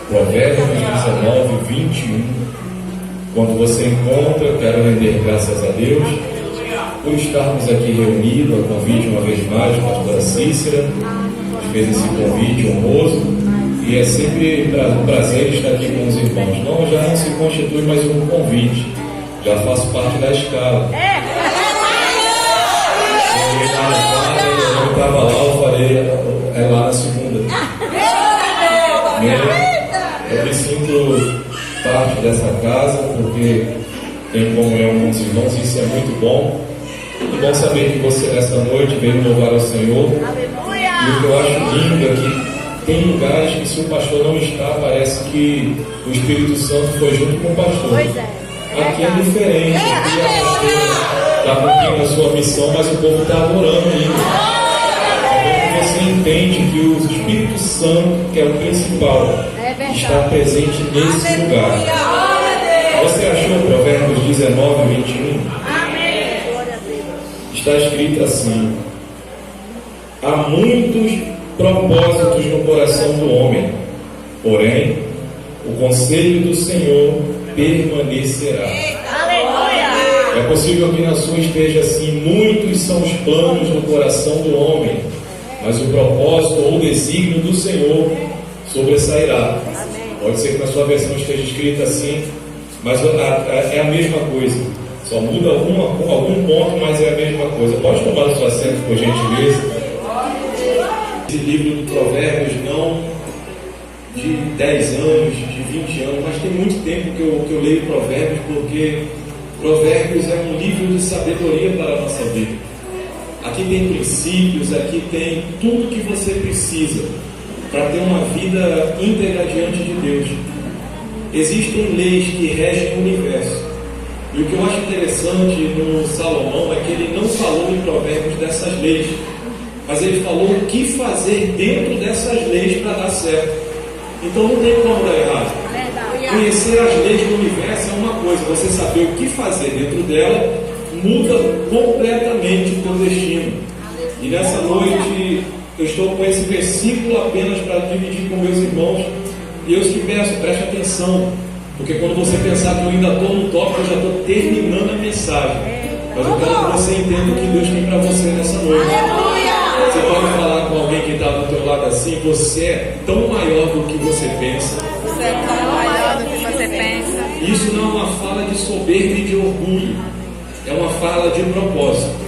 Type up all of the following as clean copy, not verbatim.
Provérbios 19, 21. Quando você encontra, eu quero render graças a Deus por estarmos aqui reunidos, a convite uma vez mais, a pastora Cícera fez esse convite honroso, e é sempre um prazer estar aqui com os irmãos. Não, já não se constitui mais um convite, já faço parte da escala. Eu estava lá, eu falei, lá na segunda. Eu me sinto parte dessa casa, porque tenho comunhão com os irmãos, e isso é muito bom. É bom saber que você nessa noite veio louvar ao Senhor. E o que eu acho lindo é que tem lugares que, se o pastor não está, parece que o Espírito Santo foi junto com o pastor. Aqui é diferente, aqui a pastora está cumprindo a sua missão, mas o povo está adorando ainda. Você entende que o Espírito Santo, que é o principal, está presente nesse lugar. Você achou Provérbios 19, 21? Está escrito assim: há muitos propósitos no coração do homem, porém o conselho do Senhor permanecerá. É possível que na sua esteja assim: muitos são os planos no coração do homem, mas o propósito ou o desígnio do Senhor sobressairá. Pode ser que na sua versão esteja escrito assim, mas é a mesma coisa, só muda algum ponto, mas é a mesma coisa. Pode tomar o seu assento, por gentileza. Esse livro do Provérbios, não de 10 anos, de 20 anos, mas tem muito tempo que eu leio Provérbios, porque Provérbios é um livro de sabedoria para a nossa vida. Aqui tem princípios, aqui tem tudo que você precisa para ter uma vida íntegra diante de Deus. Existem leis que regem o universo. E o que eu acho interessante no Salomão é que ele não falou em Provérbios dessas leis, mas ele falou o que fazer dentro dessas leis para dar certo. Então não tem como dar errado. Conhecer as leis do universo é uma coisa, você saber o que fazer dentro dela muda completamente o teu destino. E nessa noite eu estou com esse versículo apenas para dividir com meus irmãos, e eu te peço, preste atenção, porque quando você pensar que eu ainda estou no tópico, eu já estou terminando a mensagem, mas eu quero que você entenda o que Deus tem para você nessa noite. Você pode falar com alguém que está do teu lado assim: você é tão maior do que você pensa. Você é tão maior do que você pensa. Isso não é uma fala de soberba e de orgulho, é uma fala de propósito.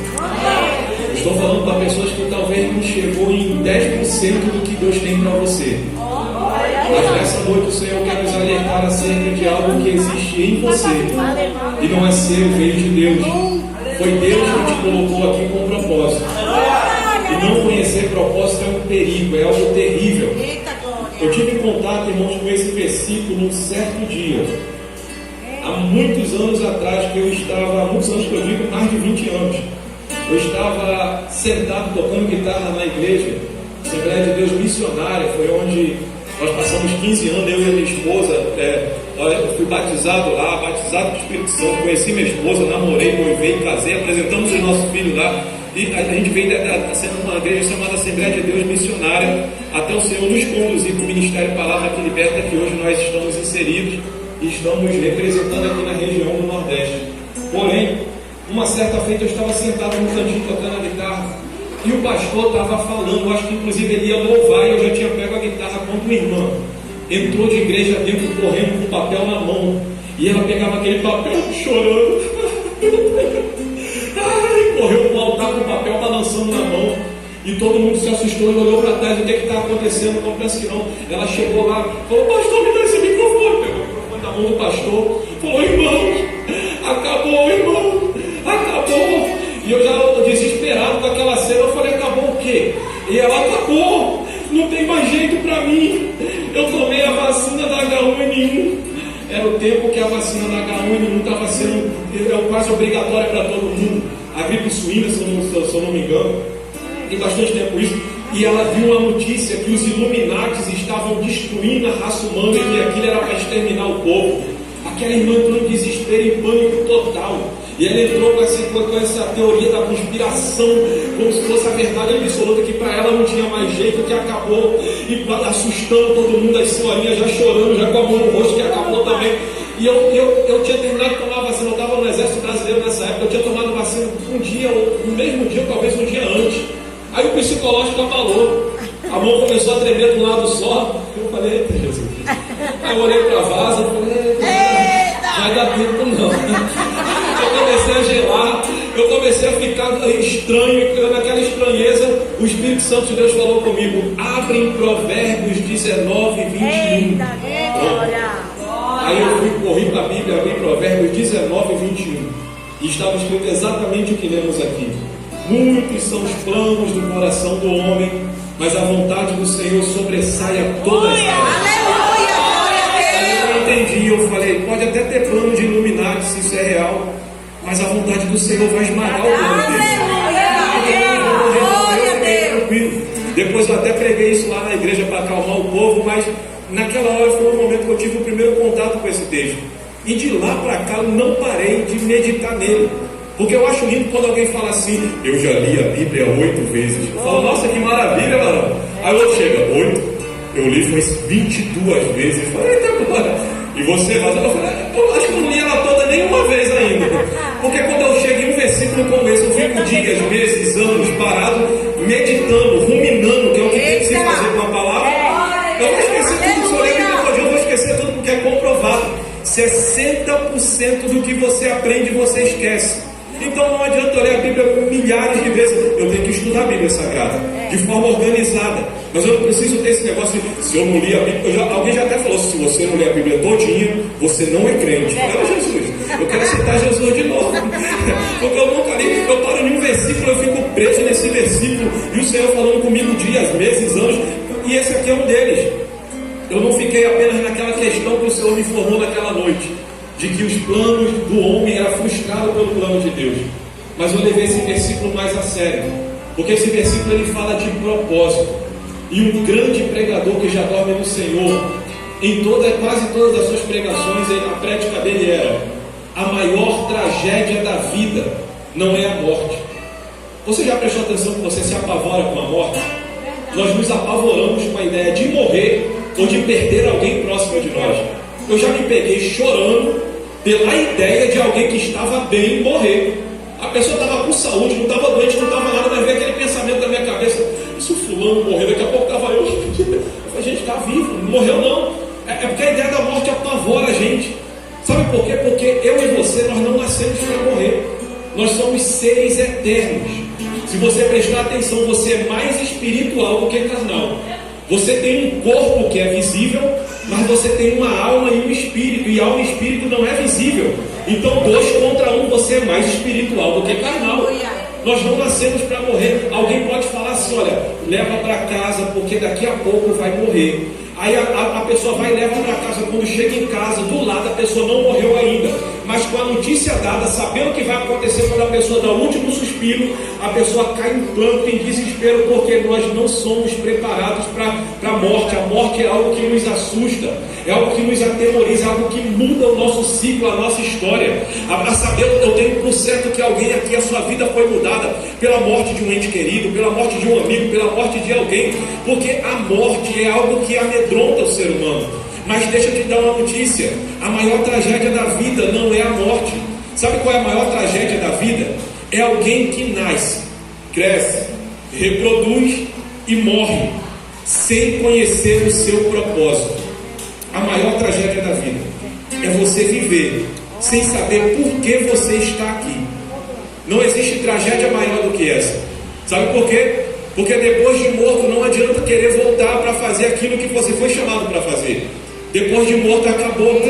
Eu estou falando para pessoas que talvez não chegou em 10% do que Deus tem para você. Mas nessa noite o Senhor quer nos alertar acerca de algo que existe em você, e não é seu, veio de Deus. Foi Deus que te colocou aqui com um propósito. E não conhecer propósito é um perigo, é algo terrível. Eu tive contato, irmãos, com esse versículo num certo dia, há muitos anos atrás, há muitos anos que eu digo, mais de 20 anos. Eu estava sentado tocando guitarra na igreja, Assembleia de Deus Missionária, foi onde nós passamos 15 anos, eu e a minha esposa. Eu fui batizado lá, batizado do Espírito Santo, conheci minha esposa, namorei, noivei, casei, apresentamos o nosso filho lá. E a gente veio sendo uma igreja chamada Assembleia de Deus Missionária, até o Senhor nos conduzir para o Ministério Palavra que Liberta, que hoje nós estamos inseridos e estamos representando aqui na região do Nordeste. Porém, uma certa feita eu estava sentado no cantinho tocando a guitarra, e o pastor estava falando, eu acho que inclusive ele ia louvar, e eu já tinha pego a guitarra quando uma irmã entrou de igreja dentro, correndo com papel na mão, e ela pegava aquele papel chorando. Correu para o altar com o papel balançando na mão, e todo mundo se assustou e olhou para trás: o que está acontecendo? Não penso que não. Ela chegou lá, falou: pastor, me dá esse microfone. Pegou o microfone da mão do pastor, falou: irmão, acabou, irmão, acabou. E eu já desesperado com aquela cena, eu falei: acabou o quê? E ela: acabou, não tem mais jeito para mim, eu tomei a vacina da H1N1. Era o tempo que a vacina da H1N1 estava sendo quase obrigatória para todo mundo. A gripe suína, se eu não me engano, tem bastante tempo isso. E ela viu uma notícia que os Illuminatis estavam destruindo a raça humana, e que aquilo era para exterminar o povo. Aquela irmã entrou em desespero, em pânico total. E ela entrou com essa teoria da conspiração, como se fosse a verdade absoluta, que para ela não tinha mais jeito, que acabou, e assustando todo mundo, as senhorinhas já chorando, já com a mão no rosto, que acabou também. E eu tinha terminado de tomar vacina, eu estava no Exército Brasileiro nessa época, eu tinha tomado vacina um dia, ou no mesmo dia, ou talvez um dia antes. Aí o psicológico abalou, a mão começou a tremer de um lado só. Eu falei, eita Jesus. Aí eu olhei para a vaza e falei, vai dar tempo não. Eu comecei a gelar, eu comecei a ficar estranho, naquela estranheza. O Espírito Santo de Deus falou comigo: abre em Provérbios 19, 21. Aí eu corri para a Bíblia, abri Provérbios 19, 21. E estava escrito exatamente o que lemos aqui: muitos são os planos do coração do homem, mas a vontade do Senhor sobressai a todas elas. Aí eu entendi, eu falei, pode até ter plano de Illuminati, se isso é real, mas a vontade do Senhor vai esmagar o plano dele. Depois eu até preguei isso lá na igreja para acalmar o povo, mas naquela hora foi o momento que eu tive o primeiro contato com esse texto. E de lá para cá eu não parei de meditar nele. Porque eu acho lindo quando alguém fala assim: eu já li a Bíblia 8 vezes. Eu falo, nossa, que maravilha, mano. Aí o outro chega, 8? Eu li foi 22 vezes. Eu falei, eita, agora. E você vai? Eu acho que eu não li ela toda nenhuma vez ainda. Porque quando eu chego em um versículo como esse, eu fico dias, meses, anos parado, meditando, ruminando, que é o que tem que se fazer com a palavra. Eu vou esquecer tudo, se eu ler a Bíblia, eu vou esquecer tudo, porque é comprovado. 60% do que você aprende, você esquece. Então não adianta eu ler a Bíblia milhares de vezes. Eu tenho que estudar a Bíblia Sagrada de forma organizada. Mas eu não preciso ter esse negócio de, se eu não li a Bíblia, alguém já até falou, se você não lê a Bíblia todinha, você não é crente. Era Jesus. Eu quero aceitar Jesus de novo. Porque eu nunca li, eu paro em um versículo, eu fico preso nesse versículo, e o Senhor falando comigo dias, meses, anos, e esse aqui é um deles. Eu não fiquei apenas naquela questão que o Senhor me informou naquela noite, de que os planos do homem eram frustrados pelo plano de Deus. Mas eu levei esse versículo mais a sério, porque esse versículo ele fala de propósito. E um grande pregador que já dorme no Senhor, em quase todas as suas pregações, a prédica dele era: a maior tragédia da vida não é a morte. Você já prestou atenção que você se apavora com a morte? Nós nos apavoramos com a ideia de morrer ou de perder alguém próximo de nós. Eu já me peguei chorando pela ideia de alguém que estava bem morrer. A pessoa estava com saúde, não estava doente, não estava nada, mas veio aquele pensamento da minha cabeça: e se o fulano morrer, daqui a pouco estava eu. A gente está vivo, não morreu não. É porque a ideia da morte apavora a gente. Sabe por quê? Porque eu e você, nós não nascemos para morrer. Nós somos seres eternos. Se você prestar atenção, você é mais espiritual do que carnal. Você tem um corpo que é visível, mas você tem uma alma e um espírito, e alma e espírito não é visível. Então 2 contra 1, você é mais espiritual do que carnal. Nós não nascemos para morrer. Alguém pode falar assim: olha, leva para casa, porque daqui a pouco vai morrer. Aí a pessoa vai e leva para casa. Quando chega em casa, do lado a pessoa não morreu ainda, mas com a notícia dada, sabendo o que vai acontecer quando a pessoa dá o último suspiro, a pessoa cai em pranto, em desespero, porque nós não somos preparados para a morte. A morte é algo que nos assusta, é algo que nos atemoriza, é algo que muda o nosso ciclo, a nossa história. A saber, eu tenho por certo que alguém aqui, a sua vida foi mudada pela morte de um ente querido, pela morte de um amigo, pela morte de alguém, porque a morte é algo que amedronta o ser humano. Mas deixa eu te dar uma notícia: a maior tragédia da vida não é a morte. Sabe qual é a maior tragédia da vida? É alguém que nasce, cresce, reproduz e morre sem conhecer o seu propósito. A maior tragédia da vida é você viver sem saber por que você está aqui. Não existe tragédia maior do que essa. Sabe por quê? Porque depois de morto não adianta querer voltar para fazer aquilo que você foi chamado para fazer. Depois de morto acabou.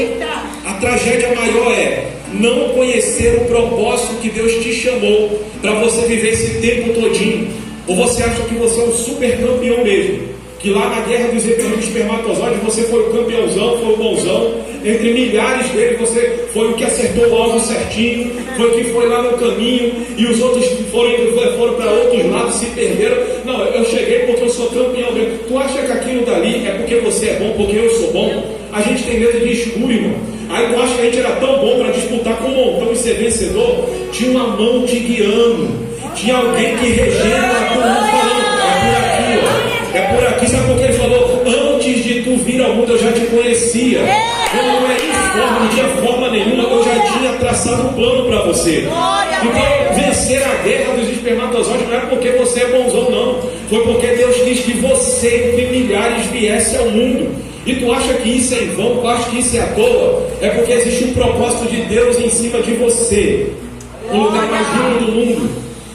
A tragédia maior é não conhecer o propósito que Deus te chamou para você viver esse tempo todinho. Ou você acha que você é um super campeão mesmo, que lá na guerra dos espermatozoides você foi o campeãozão, foi o bonzão, entre milhares deles você foi o que acertou o alvo certinho, foi o que foi lá no caminho, e os outros foram para outros lados, se perderam. Não, eu cheguei porque eu sou campeão mesmo. Tu acha que aquilo dali é porque você é bom, porque eu sou bom? A gente tem medo de escuro, irmão. Aí tu acha que a gente era tão bom para disputar com um montão e ser vencedor? Tinha uma mão te guiando, tinha alguém que regendo a turma falando, é por aqui, ó, é por aqui. Sabe por que ele falou? Antes de tu vir ao mundo eu já te conhecia. Eu não era informe, não tinha forma nenhuma, eu já tinha traçado um plano para você. Então, vencer a guerra dos espermatozoides não é porque você é bonzão, não. Foi porque Deus quis que você, entre milhares, viesse ao mundo. E tu acha que isso é em vão? Tu acha que isso é à toa? É porque existe um propósito de Deus em cima de você. O lugar mais rico do mundo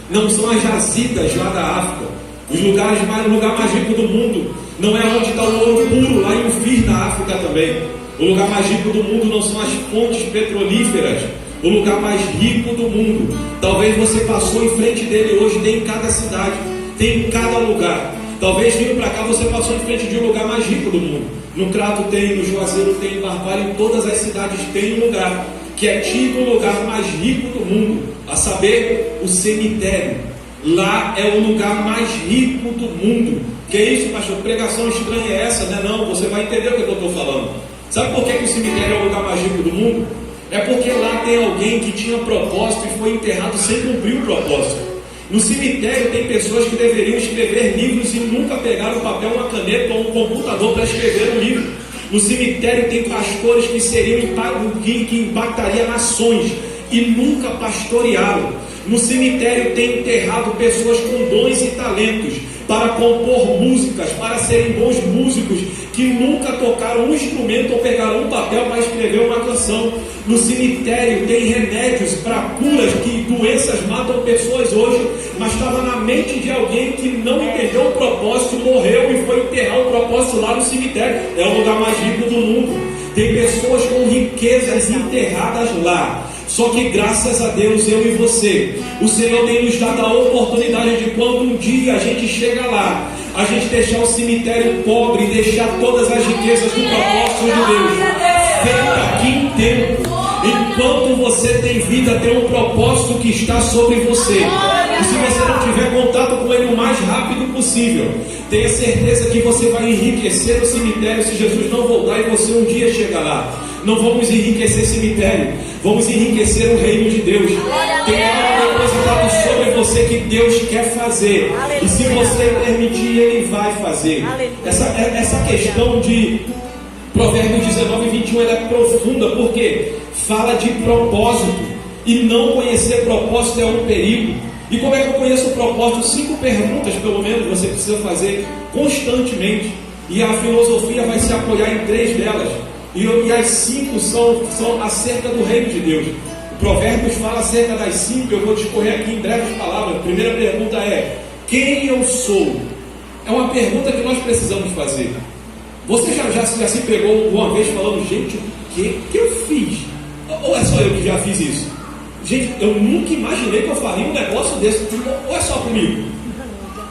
não são as jazidas lá da África. O lugar mais rico do mundo não é onde está o ouro puro, lá em Ufir, na África também. O lugar mais rico do mundo não são as fontes petrolíferas. O lugar mais rico do mundo, talvez você passou em frente dele hoje, tem em cada cidade, tem em cada lugar. Talvez vindo para cá você passou em frente de um lugar mais rico do mundo. No Crato tem, no Juazeiro tem, em Barbalho, em todas as cidades tem um lugar que é tido o lugar mais rico do mundo, a saber, o cemitério. Lá é o lugar mais rico do mundo. Que é isso, pastor? Pregação estranha é essa, né? Não, você vai entender o que eu estou falando. Sabe por que o cemitério é o lugar mais rico do mundo? É porque lá tem alguém que tinha propósito e foi enterrado sem cumprir o propósito. No cemitério tem pessoas que deveriam escrever livros e nunca pegaram um papel, uma caneta ou um computador para escrever um livro. No cemitério tem pastores que que impactariam nações e nunca pastorearam. No cemitério tem enterrado pessoas com dons e talentos para compor músicas, para serem bons músicos, que nunca tocaram um instrumento ou pegaram um papel para escrever uma canção. No cemitério tem remédios para curas, que doenças matam pessoas hoje, mas estava na mente de alguém que não entendeu o propósito, morreu e foi enterrar o propósito lá no cemitério. É o lugar mais rico do mundo. Tem pessoas com riquezas enterradas lá. Só que graças a Deus, eu e você, o Senhor tem nos dado a oportunidade de quando um dia a gente chega lá, a gente deixar o cemitério pobre e deixar todas as riquezas do propósito de Deus feito aqui em tempo. Enquanto você tem vida, tem um propósito que está sobre você. E se você não tiver contato com ele o mais rápido possível, tenha certeza que você vai enriquecer o cemitério se Jesus não voltar e você um dia chegar lá. Não vamos enriquecer cemitério, vamos enriquecer o reino de Deus. Tem algo depositado sobre você que Deus quer fazer. E se você permitir, Ele vai fazer. Essa questão de Provérbios 19 e 21 ela é profunda, porque fala de propósito. E não conhecer propósito é um perigo. E como é que eu conheço o propósito? 5 perguntas, pelo menos, você precisa fazer constantemente. E a filosofia vai se apoiar em 3 delas. E as 5 são acerca do reino de Deus. O Provérbios fala acerca das 5, eu vou discorrer aqui em breves palavras. A primeira pergunta é: quem eu sou? É uma pergunta que nós precisamos fazer. Você já se pegou uma vez falando, gente, o que eu fiz? Ou é só eu que já fiz isso? Gente, eu nunca imaginei que eu faria um negócio desse. Ou é só comigo?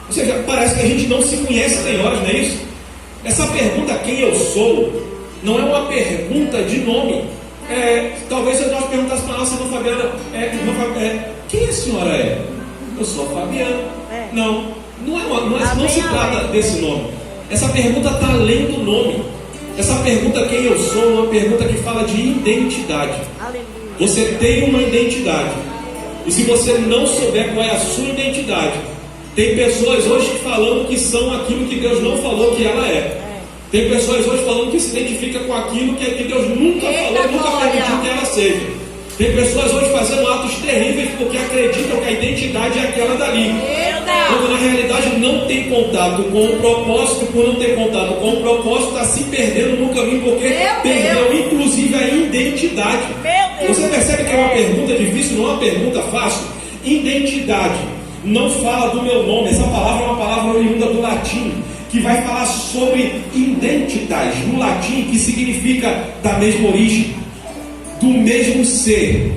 Ou seja, parece que a gente não se conhece, tem horas, não é isso? Essa pergunta, quem eu sou, não é uma pergunta de nome. Talvez se nós perguntássemos para a nossa irmã Fabiana, quem a senhora é? Eu sou a Fabiana. Não se trata desse nome. Essa pergunta está além do nome. Essa pergunta, quem eu sou, é uma pergunta que fala de identidade. Você tem uma identidade. E se você não souber qual é a sua identidade, tem pessoas hoje falando que são aquilo que Deus não falou que ela é. Tem pessoas hoje falando que se identifica com aquilo que Deus nunca falou, nunca permitiu que ela seja. Tem pessoas hoje fazendo atos terríveis porque acreditam que a identidade é aquela dali. Quando na realidade não tem contato com o propósito, por não ter contato com o propósito, está se perdendo no caminho porque perdeu inclusive a identidade. Você percebe que é uma pergunta difícil, não é uma pergunta fácil? Identidade não fala do meu nome. Essa palavra é uma palavra oriunda do latim, que vai falar sobre identitas, no latim, que significa da mesma origem, do mesmo ser,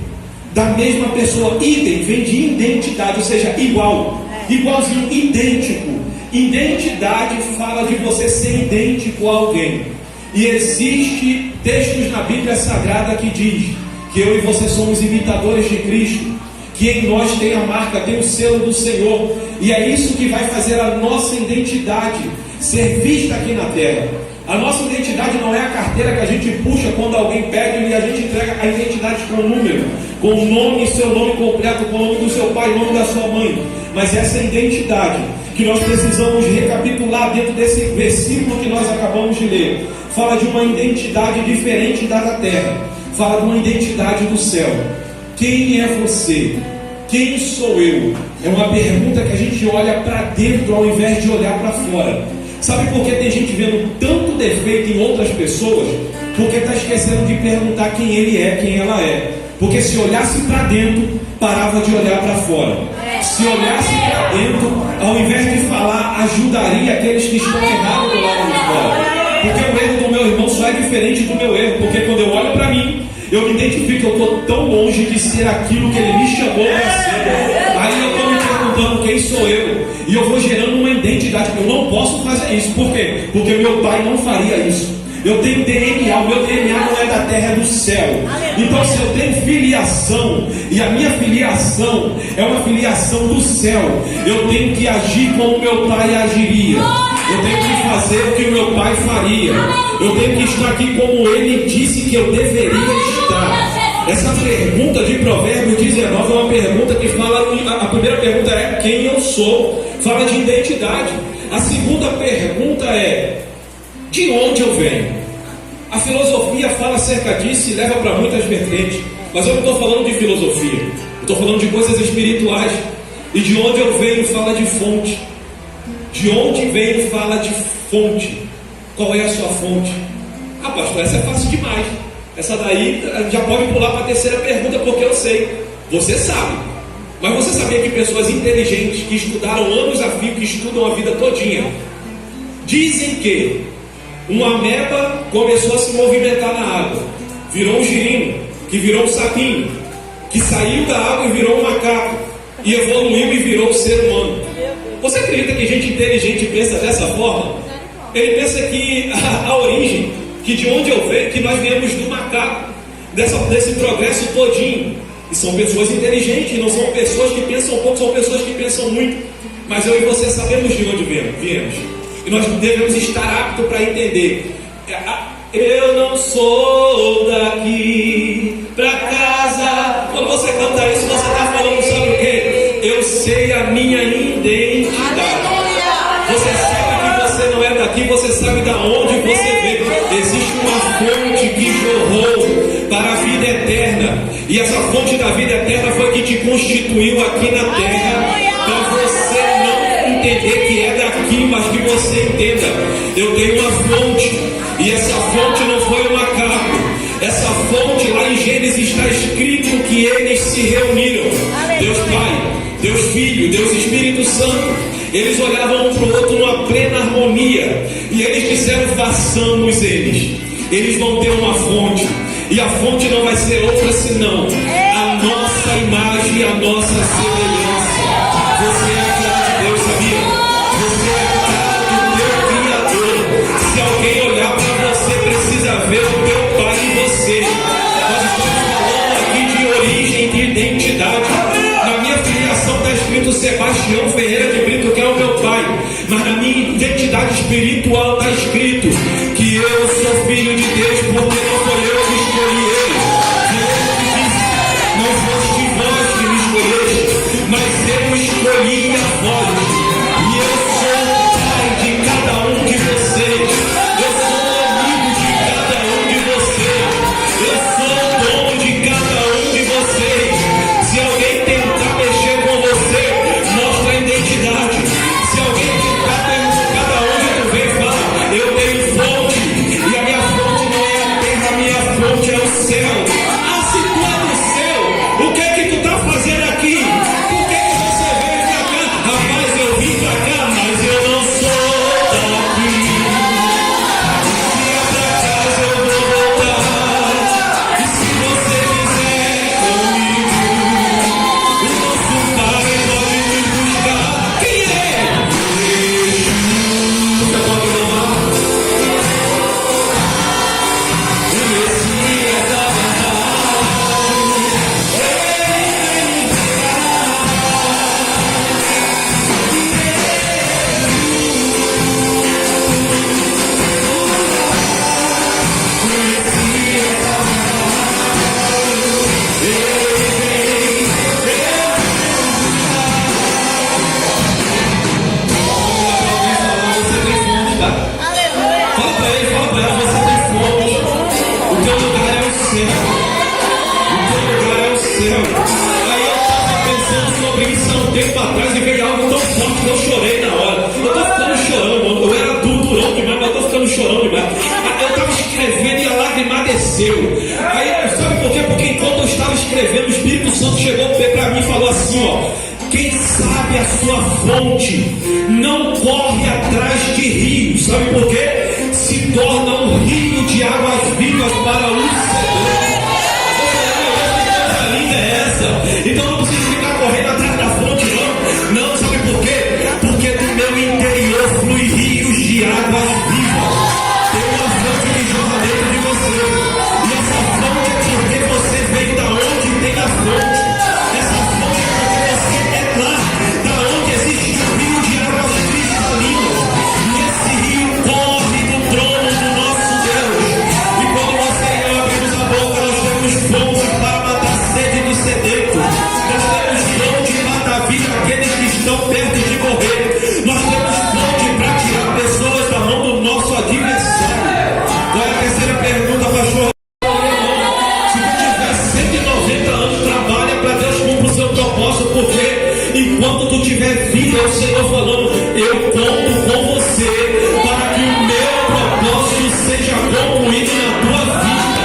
da mesma pessoa. Idem vem de identidade, ou seja, igual, igualzinho, idêntico. Identidade fala de você ser idêntico a alguém. E existe textos na Bíblia Sagrada que diz que eu e você somos imitadores de Cristo, que em nós tem a marca, tem o selo do Senhor. E é isso que vai fazer a nossa identidade ser vista aqui na terra. A nossa identidade não é a carteira que a gente puxa quando alguém pede e a gente entrega a identidade com o número, com o nome, seu nome completo, com o nome do seu pai, o nome da sua mãe. Mas essa identidade que nós precisamos recapitular dentro desse versículo que nós acabamos de ler, fala de uma identidade diferente da terra, fala de uma identidade do céu. Quem é você? Quem sou eu? É uma pergunta que a gente olha para dentro ao invés de olhar para fora. Sabe por que tem gente vendo tanto defeito em outras pessoas? Porque está esquecendo de perguntar quem ele é, quem ela é. Porque se olhasse para dentro, parava de olhar para fora. Se olhasse para dentro, ao invés de falar, ajudaria aqueles que estão errados do lado de fora. Porque o erro do meu irmão só é diferente do meu erro. Porque quando eu olho para mim, eu me identifico, eu estou tão longe de ser aquilo que ele me chamou para ser. Aí eu estou me perguntando quem sou eu. E eu vou gerando uma identidade. Eu não posso fazer isso. Por quê? Porque meu pai não faria isso. Eu tenho DNA, o meu DNA não é da terra, é do céu. Então se eu tenho filiação, e a minha filiação é uma filiação do céu, eu tenho que agir como o meu pai agiria. Eu tenho que fazer o que o meu pai faria. Eu tenho que estar aqui como ele disse que eu deveria estar. Essa pergunta de Provérbios 19 é uma pergunta que fala, a primeira pergunta é quem eu sou, fala de identidade. A segunda pergunta é de onde eu venho. A filosofia fala acerca disso e leva para muitas vertentes, mas eu não estou falando de filosofia, eu estou falando de coisas espirituais. E de onde eu venho fala de fonte. De onde venho fala de fonte. Qual é a sua fonte? Ah, pastor, essa é fácil demais. Essa daí já pode pular para a terceira pergunta, porque eu sei. Você sabe. Mas você sabia que pessoas inteligentes que estudaram anos a fio, que estudam a vida todinha, dizem que uma ameba começou a se movimentar na água, virou um girino, que virou um sapinho, que saiu da água e virou um macaco, e evoluiu e virou um ser humano. Você acredita que gente inteligente pensa dessa forma? Ele pensa que a origem, que de onde eu venho, que nós viemos do macaco, desse progresso todinho. E são pessoas inteligentes, não são pessoas que pensam pouco, são pessoas que pensam muito. Mas eu e você sabemos de onde viemos. E nós devemos estar aptos para entender. Eu não sou daqui para casa. Quando você canta isso, você está falando, sabe o quê? Eu sei a minha identidade. Você sabe que você não é daqui, você sabe de onde você veio. Existe uma fonte que jorrou para a vida eterna. E essa fonte da vida eterna foi que te constituiu aqui na terra. Para você não entender que é daqui, mas que você entenda. Eu tenho uma fonte. E essa fonte não foi um macaco. Essa fonte lá em Gênesis está escrito que eles se reuniram. Deus Pai, Deus Filho, Deus Espírito Santo. Eles olhavam um para o outro numa plena harmonia. E eles disseram, façamos eles. Eles vão ter uma fonte. E a fonte não vai ser outra senão a nossa imagem e a nossa semelhança. Você é a cara de Deus, sabia? Você é a cara do teu Criador. Se alguém olhar para você, precisa ver o teu Pai em você. Nós estamos falando aqui de origem, de identidade. Na minha filiação está escrito Sebastião Ferreira de Brito, que é o meu pai. Mas na minha identidade espiritual está escrito que eu sou filho de Deus, porque não foi eu que escolhi ele. Jesus disse, não foste vós que me escolheste, mas eu escolhi a vós. E eu sou o pai de cada um de vocês. Eu sou o amigo de cada um de vocês. Eu sou o dono de cada um de vocês. Se alguém tentar mexer com você, mostra a identidade. Se alguém tentar perguntar onde tu vem, fala, aconteceu. Aí, sabe por quê? Porque enquanto eu estava escrevendo, o Espírito Santo chegou para mim e falou assim, ó: quem sabe a sua fonte não corre atrás de rios. Sabe por quê? Se torna um rio de águas vivas para o Senhor. Que coisa linda é essa? Então não precisa ficar correndo atrás da fonte, não. Não, sabe por quê? Porque do meu interior flui rios de águas vivas. Tem uma fonte que jorra dentro de você. E essa fonte é porque você veio da onde tem a fonte. Essa fonte é porque você é lá, da onde existe um rio de águas cristalinas. E esse rio corre do trono do nosso Deus. E quando você e eu abrimos a boca, nós temos bombas para matar a sede do sedento. Nós temos dom de matar a vida aqueles que estão perto de morrer. Nós temos fonte para tirar pessoas da mão do nosso adversário. Qual é a terceira pergunta, pastor? Se tu tiver 190 anos, trabalha para Deus cumprir o seu propósito, porque enquanto tu tiver vida, é o Senhor falando: eu conto com você para que o meu propósito seja concluído na tua vida.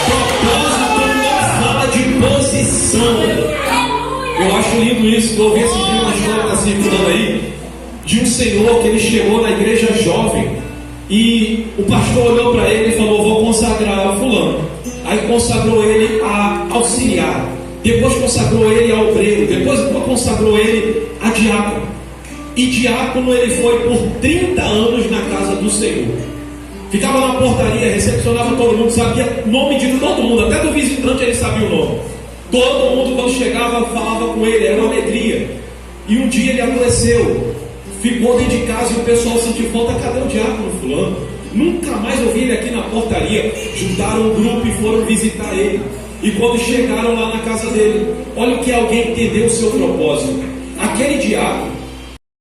Propósito não fala de posição. Eu acho lindo isso, que eu ouvi esse dia uma história que está circulando aí, de um senhor que ele chegou na igreja jovem e o pastor olhou para ele e falou: vou consagrar fulano. Aí consagrou ele a auxiliar, depois consagrou ele a obreiro, depois consagrou ele a diácono. E diácono ele foi por 30 anos na casa do Senhor. Ficava na portaria, recepcionava todo mundo, sabia o nome de todo mundo, até do visitante ele sabia o nome. Todo mundo quando chegava falava com ele, era uma alegria. E um dia ele adoeceu, ficou dentro de casa e o pessoal sentiu falta: cadê o diácono fulano? Nunca mais ouvi ele aqui na portaria. Juntaram um grupo e foram visitar ele. E quando chegaram lá na casa dele, olha o que alguém entendeu o seu propósito. Aquele diácono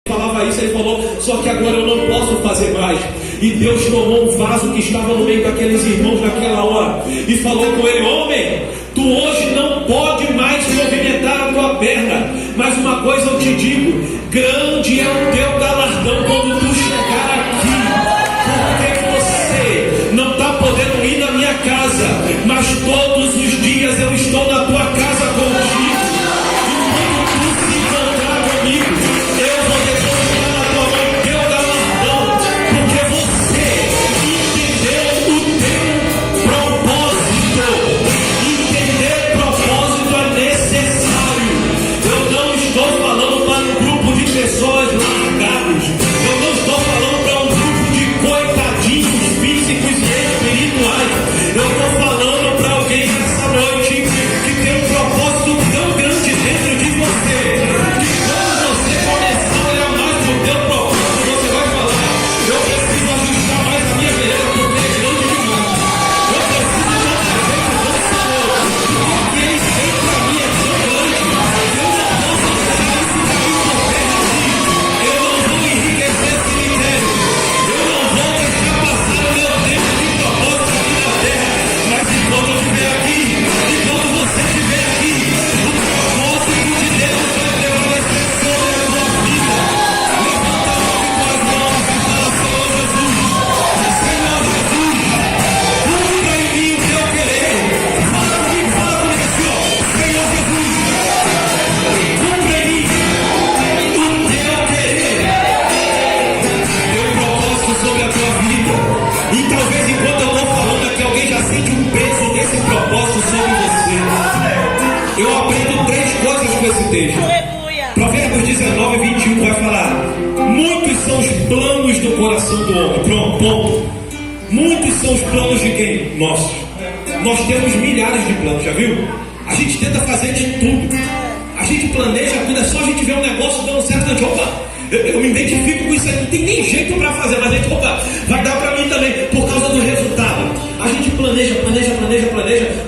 falava isso, ele falou: só que agora eu não posso fazer mais. E Deus tomou um vaso que estava no meio daqueles irmãos naquela hora e falou com ele: homem, tu hoje não pode mais movimentar a tua perna, mas uma coisa eu te digo: grande é o teu galardão quando tu chegar aqui, porque você não está podendo ir na minha casa, mas todos os dias eu estou na tua casa contigo. E quando tu se encontrar comigo, eu vou depositar na tua mão o teu galardão, porque você entendeu o teu propósito. Entender propósito é necessário. Eu não estou falando para um grupo de pessoas largadas. Eu não estou falando para um grupo de coitadinhos físicos e espirituais. Eu estou falando para alguém nessa noite que tem um propósito tão grande dentro de você, que quando você começar a olhar mais para o teu propósito, você vai falar: eu preciso ajustar mais a minha beleza, porque é grande demais. Eu preciso não fazer com o Senhor, porque Ele tem para mim é tão grande. Eu não posso esperar isso cair por terra assim. Eu não vou enriquecer cemitério. Eu não vou deixar passar o meu tempo de propósito aqui na terra. Mas enquanto eu estiver aqui, enquanto você estiver aqui, o propósito de Deus vai prevalecer sobre a tua vida. Levanta a mão com as mãos e fala: Senhor Jesus, Senhor Jesus, cumpra em mim o teu querer. Fala comigo assim, ó: Senhor Jesus, cumpra em mim o teu querer. Teu propósito sobre a tua vida. E talvez enquanto eu estou falando aqui, alguém já sente um peso desse propósito sobre você. Eu aprendo 3 coisas com esse texto. Provérbios 19, 21 vai falar: muitos são os planos do coração do homem. Pronto, ponto. Muitos são os planos de quem? Nossos. Nós temos milhares de planos, já viu? A gente tenta fazer de tudo. A gente planeja tudo, é só a gente ver um negócio dando certo, a gente: opa, eu me identifico com isso aí, não tem nem jeito para fazer, mas a gente: opa, vai dar para mim também, por causa do resultado. A gente planeja.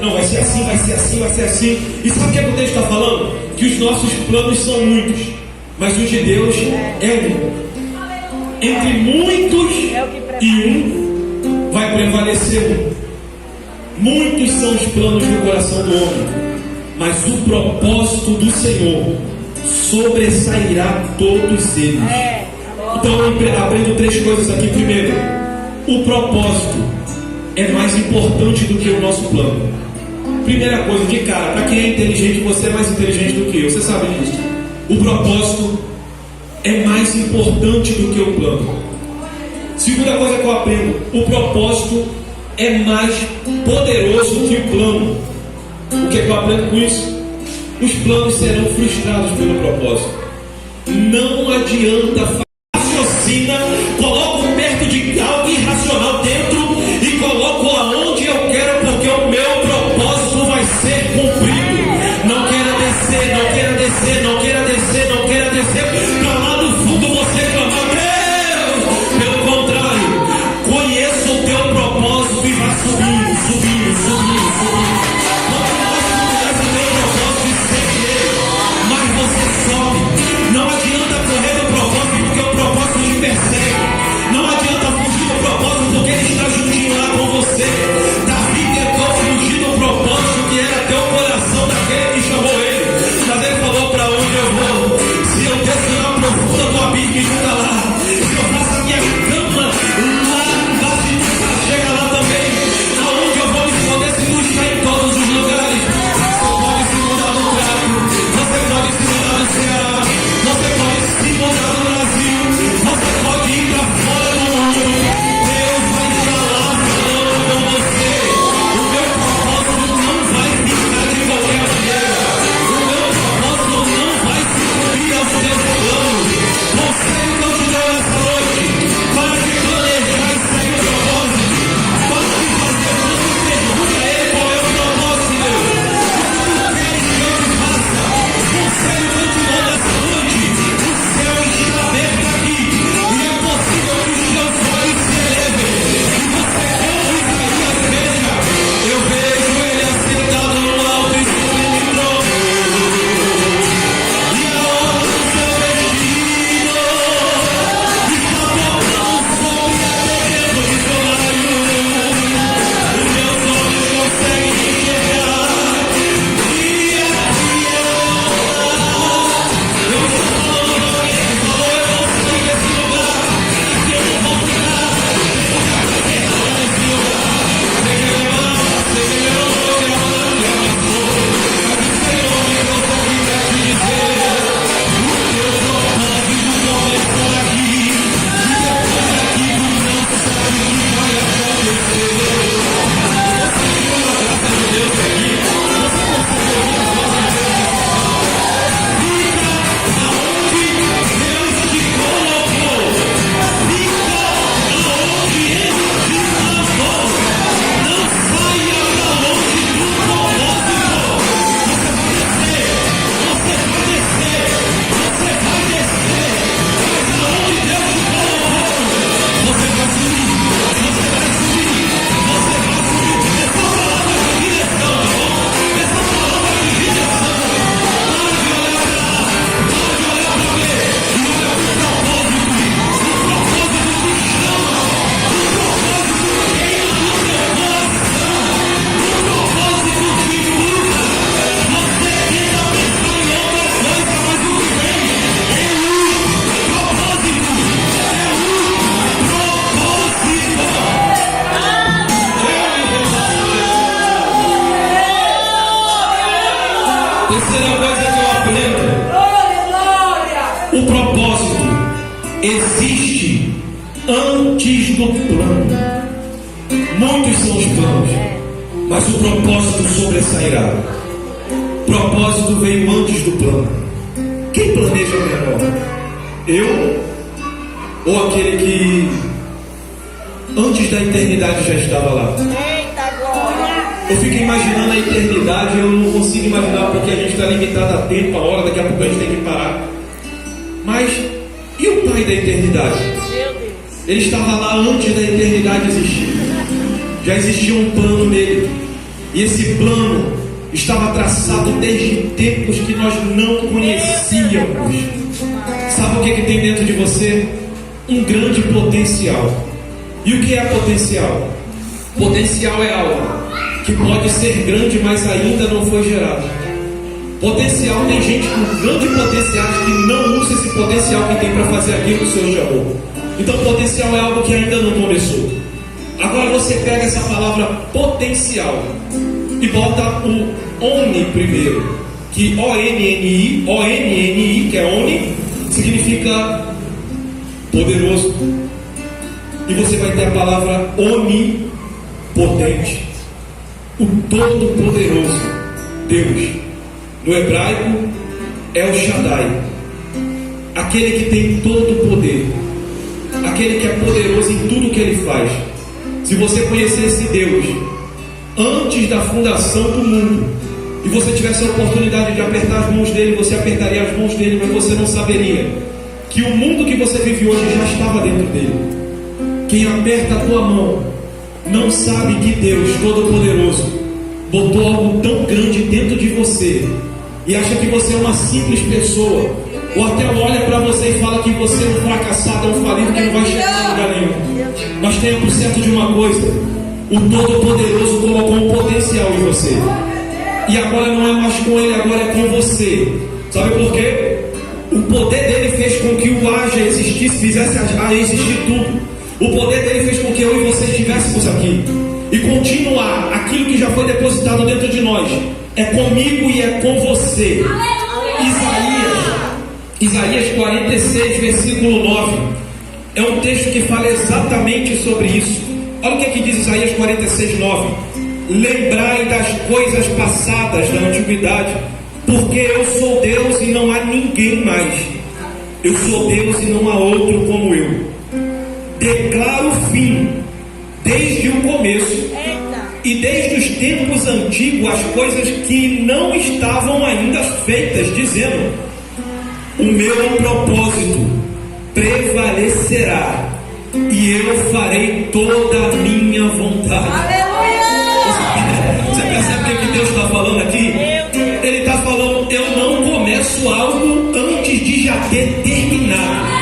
Não, vai ser assim, vai ser assim, vai ser assim. E sabe o que o texto está falando? Que os nossos planos são muitos, mas o de Deus é um. Entre muitos e um vai prevalecer um. Muitos são os planos do coração do homem, mas o propósito do Senhor sobressairá todos eles. Então eu aprendo 3 coisas aqui. Primeiro, o propósito é mais importante do que o nosso plano. Primeira coisa, de cara, para quem é inteligente, você é mais inteligente do que eu, você sabe disso. O propósito é mais importante do que o plano. Segunda coisa que eu aprendo, o propósito é mais poderoso que o plano. O que é que eu aprendo com isso? Os planos serão frustrados pelo propósito. Não adianta raciocina, coloco perto de algo irracional dentro e coloco aonde eu quero, porque o meu propósito vai ser cumprido. Não queira descer, não queira descer, não queira descer, não queira descer para lá no fundo você clamar, Deus! Pelo contrário, conheça o teu propósito e vá subindo, subindo, subindo, subindo. Quanto mais conhece o teu propósito e segue ele, mais você sobe. Não adianta correr do propósito, porque o propósito te persegue. Não adianta fugir do propósito, porque ele está juntinho lá com você. Davi tentou fugir do propósito que era teu coração daquele que chamou ele. Mas ele falou, para onde eu vou? Se eu desço na profunda do abismo, me ajuda lá. Se eu faço a minha cama lá embaixo, chega lá também. Aonde eu vou me esconder se tu está em todos os lugares? Você pode se mudar no Crato, você pode se mudar no Ceará, você pode se mudar no Brasil, você pode ir para fora do mundo. Deus vai estar lá falando com você. O meu propósito não vai ficar de qualquer maneira. O meu propósito não vai se cumprir aos seus planos. Conselho que eu te dou essa noite, para de planejar e segue o propósito. Para de fazer tudo, pergunta a ele qual é o propósito, Deus. O que tu queres que eu te faça? Conselho que eu te dou nessa noite, o céu está aberto aqui e é possível que os teus olhos se elevem e você ouve que Deus veja. Eu vejo ele assentado no alto e sublime trono, e a obra do seu vestido está tocando o sol e atendendo de seu raio. Os meus olhos conseguem enxergar dia a dia. Eu estou falando para alguém que falou, eu não sei desse lugar, que eu não vou ficar, nesse lugar. Sei que ele ama, sei que ele ama, que ele ama, que ele ama. Mas o Senhor me trouxe aqui para te dizer, o teu propósito começou aqui, e depois daqui tu não sabe o que vai acontecer. Você viu a graça de Deus aqui? Você conseguiu ouvir a voz de Deus? Fica aonde Deus te colocou. Fica aonde Ele te plantou. Não saia para longe do propósito. Você vai descer, você vai descer, você vai descer. Mas aonde Deus te colocou, você vai subir, você vai subir, você vai subir. Essa palavra de direção, tá bom? Essa palavra de direção. Para de olhar para lá, para de olhar para ver. E olha para o propósito. O propósito te chama. O propósito queima no teu coração. O propósito te muda. Você tenta pensar em outra coisa, mas o que vem é um propósito. É um propósito. Terceira coisa que eu aprendo: o propósito existe antes do plano. Muitos são os planos, mas o propósito sobressairá. O propósito veio antes do plano. Quem planeja melhor? Eu ou aquele que antes da eternidade já estava lá? Eu fico imaginando a eternidade, eu não consigo imaginar porque a gente está limitado a tempo, a hora, daqui a pouco a gente tem que parar. Mas e o Pai da eternidade? Ele estava lá antes da eternidade existir. Já existia um plano nele. E esse plano estava traçado desde tempos que nós não conhecíamos. Sabe o que tem dentro de você? Um grande potencial. E o que é potencial? Potencial é algo que pode ser grande, mas ainda não foi gerado. Potencial, tem gente com grande potencial que não usa esse potencial que tem para fazer aquilo que o Senhor gerou. Então potencial é algo que ainda não começou. Agora você pega essa palavra potencial e bota o oni primeiro, que O-N-N-I, que é oni, significa poderoso. E você vai ter a palavra onipotente, o todo-poderoso Deus. No hebraico é o Shaddai, aquele que tem todo o poder, aquele que é poderoso em tudo que ele faz. Se você conhecesse Deus antes da fundação do mundo e você tivesse a oportunidade de apertar as mãos dele, você apertaria as mãos dele, mas você não saberia que o mundo que você vive hoje já estava dentro dele. Quem aperta a tua mão não sabe que Deus Todo-Poderoso botou algo tão grande dentro de você e acha que você é uma simples pessoa, ou até olha para você e fala que você é um fracassado, é um falido que não vai chegar em lugar nenhum. Mas tenha por certo de uma coisa: o Todo-Poderoso colocou um potencial em você, e agora não é mais com ele, agora é com você. Sabe por quê? O poder dele fez com que o haja existisse, fizesse a existir tudo. O poder dele fez com que eu e você estivéssemos aqui. E continuar aquilo que já foi depositado dentro de nós é comigo e é com você. Isaías 46, versículo 9, é um texto que fala exatamente sobre isso. Olha o que diz Isaías 46, 9: lembrai das coisas passadas da antiguidade, porque eu sou Deus e não há ninguém mais. Eu sou Deus e não há outro como eu. Declaro o fim desde o começo, e desde os tempos antigos as coisas que não estavam ainda feitas, dizendo: o meu propósito prevalecerá e eu farei toda a minha vontade. Você percebe o que Deus está falando aqui? Ele está falando: eu não começo algo antes de já ter terminado.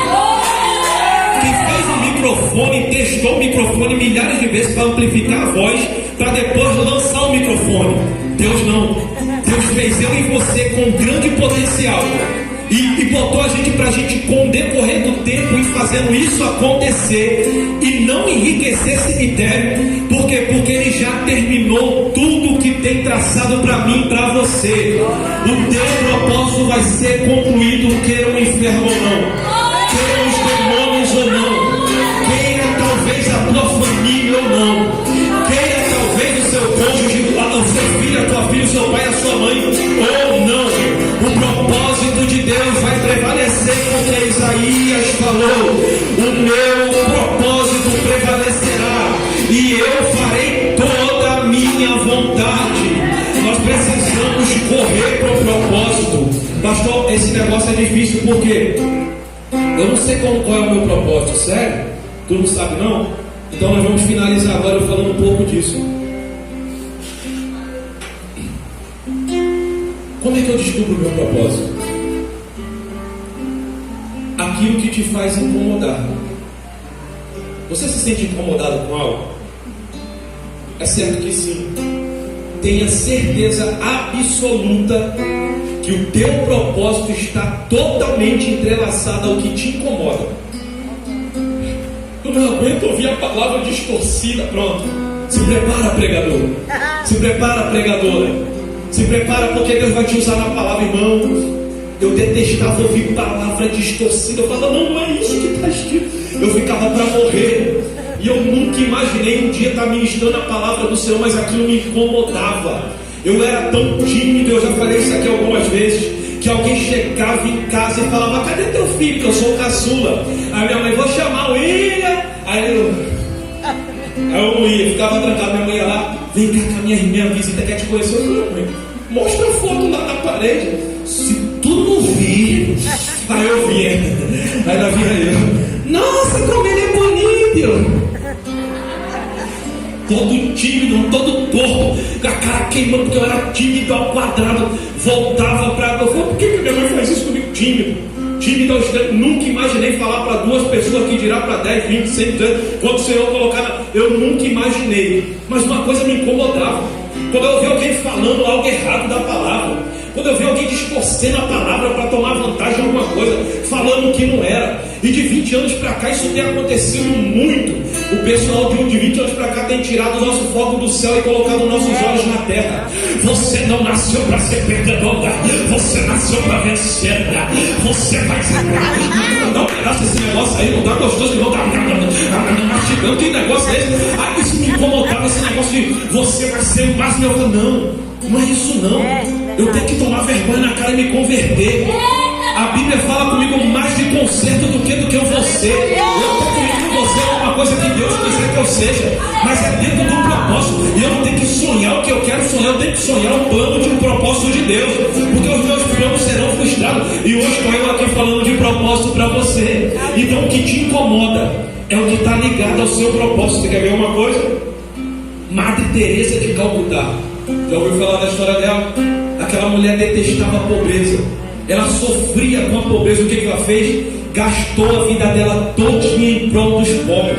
Testou o microfone milhares de vezes para amplificar a voz, para depois lançar o microfone. Deus não. Deus fez eu e você com grande potencial e botou a gente para a gente, com o decorrer do tempo, ir fazendo isso acontecer e não enriquecer cemitério. Por quê? Porque ele já terminou tudo que tem traçado para mim e para você. O teu propósito vai ser concluído, queira o inferno ou não, queira os demônios ou não, talvez a tua família ou não, queira talvez o seu cônjuge, o seu filho, a tua filha, o seu pai, a sua mãe ou não. O propósito de Deus vai prevalecer, porque Isaías falou: o meu propósito prevalecerá e eu farei toda a minha vontade. Nós precisamos correr para o propósito. Pastor, esse negócio é difícil porque eu não sei qual é o meu propósito, sério? Tu não sabe não? Então nós vamos finalizar agora falando um pouco disso. Como é que eu descubro o meu propósito? Aquilo que te faz incomodar. Você se sente incomodado com algo? É certo que sim. Tenha certeza absoluta que o teu propósito está totalmente entrelaçado ao que te incomoda. Eu não aguento ouvir a palavra distorcida. Pronto. Se prepara, pregador. Se prepara, pregadora. Se prepara, porque Deus vai te usar na palavra, irmãos. Eu detestava ouvir palavra distorcida. Eu falava: não é isso que está escrito. Eu ficava para morrer. E eu nunca imaginei um dia estar ministrando a palavra do Senhor, mas aquilo me incomodava. Eu era tão tímido, eu já falei isso aqui algumas vezes, que alguém chegava em casa e falava: cadê teu filho? Que eu sou o caçula. Aí minha mãe: vou chamar o William. Aí eu não ia, ficava trancado. Minha mãe ia lá: vem cá que a minha visita quer te conhecer. Eu falei: mãe, mostra a foto lá na parede. Se tu não vir. Aí eu via. Aí ela via eu: nossa, como ele é bonito. Todo tímido, todo torto, com a cara queimando, porque eu era tímido ao quadrado. Voltava para. Eu falei: por que minha mãe faz isso comigo? Tímido ao extremo. Nunca imaginei falar para duas pessoas que dirá para 10, 20, 100, 200. Quando o Senhor colocar, eu nunca imaginei. Mas uma coisa me incomodava. quando eu ver alguém falando algo errado da palavra, quando eu ver alguém distorcendo a palavra para tomar vantagem de alguma coisa, falando que não era. E de 20 anos para cá isso tem acontecido muito. O pessoal de 20 anos para cá tem tirado o nosso foco do céu e colocado nossos olhos na terra. Você não nasceu para ser perdedora, você nasceu para vencer. Você vai ser. Não pedaço esse negócio aí, não tá gostoso, não tá mastigando. Que negócio é esse? Ah, isso me incomodava, esse negócio de você vai ser o máximo. Eu falo, não é isso não. Eu tenho que tomar vergonha na cara e me converter. A Bíblia fala comigo mais de conserto do que eu vou ser. Eu estou querendo que você é uma coisa que Deus quiser que eu seja, mas é dentro do propósito. E eu não tenho que sonhar o que eu quero sonhar, eu tenho que sonhar o plano de um propósito de Deus, porque os meus planos serão frustrados. E hoje estou eu aqui falando de propósito para você. Então o que te incomoda é o que está ligado ao seu propósito. Você quer ver uma coisa? Madre Teresa de Calcutá. Já ouviu falar da história dela? Aquela mulher detestava a pobreza. Ela sofria com a pobreza. O que ela fez? Gastou a vida dela todinha em prol dos pobres.